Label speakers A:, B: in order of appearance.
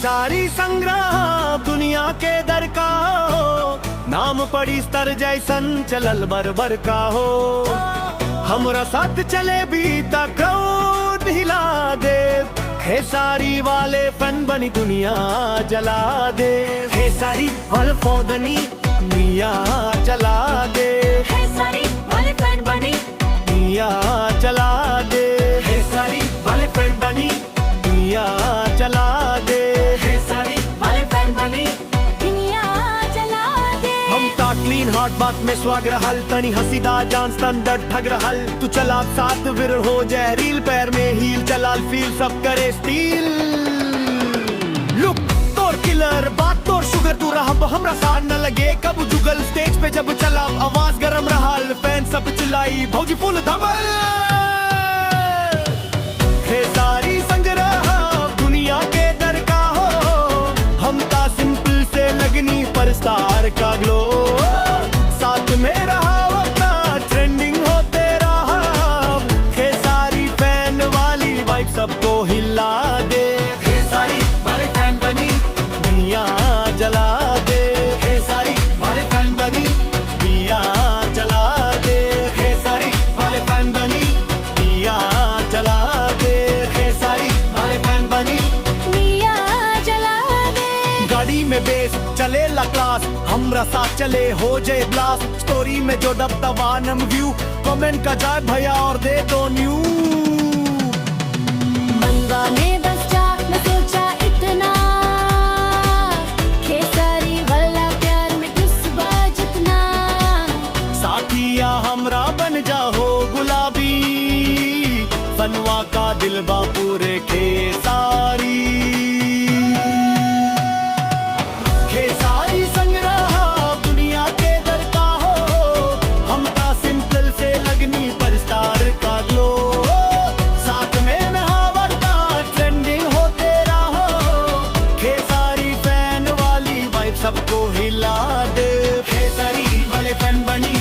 A: खेसारी संग्रह दुनिया के दर का हो, नाम पड़ी स्तर जैसन चलल बरबर का हो। हमरा साथ चले भी तक हिला दे, खेसारी वाले फन बनी दुनिया जला दे। खेसारी वाले फौदनी दुनिया जला दे,
B: खेसारी वाले फैन बनी
A: दुनिया जला दे। खेसारी वाले फैन बनी दुनिया जला दे।
B: खेसारी वाले फैन बनी दुनिया जला दे।
A: हम ता क्लीन हार्ट बात में स्वाग रहल, तनी हसीदा जान स्तन ठग रहल। तू चला साथ विर हो जाए रील, पैर में हील चलाल फील सब करे स्टील। लुक तोर किलर बात तोर शुगर, तू रहब हमरा साथ न लगे कब जुगल। स्टेज पे जब चला आवाज गरम रहल, फैन सब चिल्लाई भौजी फुल धमल। खेसारी संग्रह दुनिया के दर का हो, हम ता सिंपल से लगनी पर स्टार का ग्लो। साथ में रहा अपना ट्रेंडिंग होते रहा, खेसारी फैन वाली वाइब सबको हिला दे। खेसारी वाले फैन बनी दुनिया जला दे। खेसारी वाले फैन बनी दुनिया जला दे। खेसारी वाले फैन बनी दुनिया जला दे। खेसारी वाले फैन बनी
B: दुनिया जला दे।
A: गाड़ी में बेस चले ला क्लास, हमरा साथ चले हो जाए ब्लास्ट। स्टोरी में जो डब तवानम व्यू, कमेंट का जाए भैया और दे दो न्यू।
B: मनवा में बस जा न सोचा इतना, खेसारी वाला प्यार में घुसबा जितना।
A: साथिया हमरा बन जाओ गुलाबी, फनवा का दिलबा पूरे खेसारी। खेसारी संग्रह दुनिया के दर का हो, हम ता सिंपल से लगनी पर स्टार का ग्लो। साथ में नहावरता ट्रेंडिंग होते रहो, खेसारी फैन वाली वाइब सबको हिला दे। खेसारी वाले फैन बनी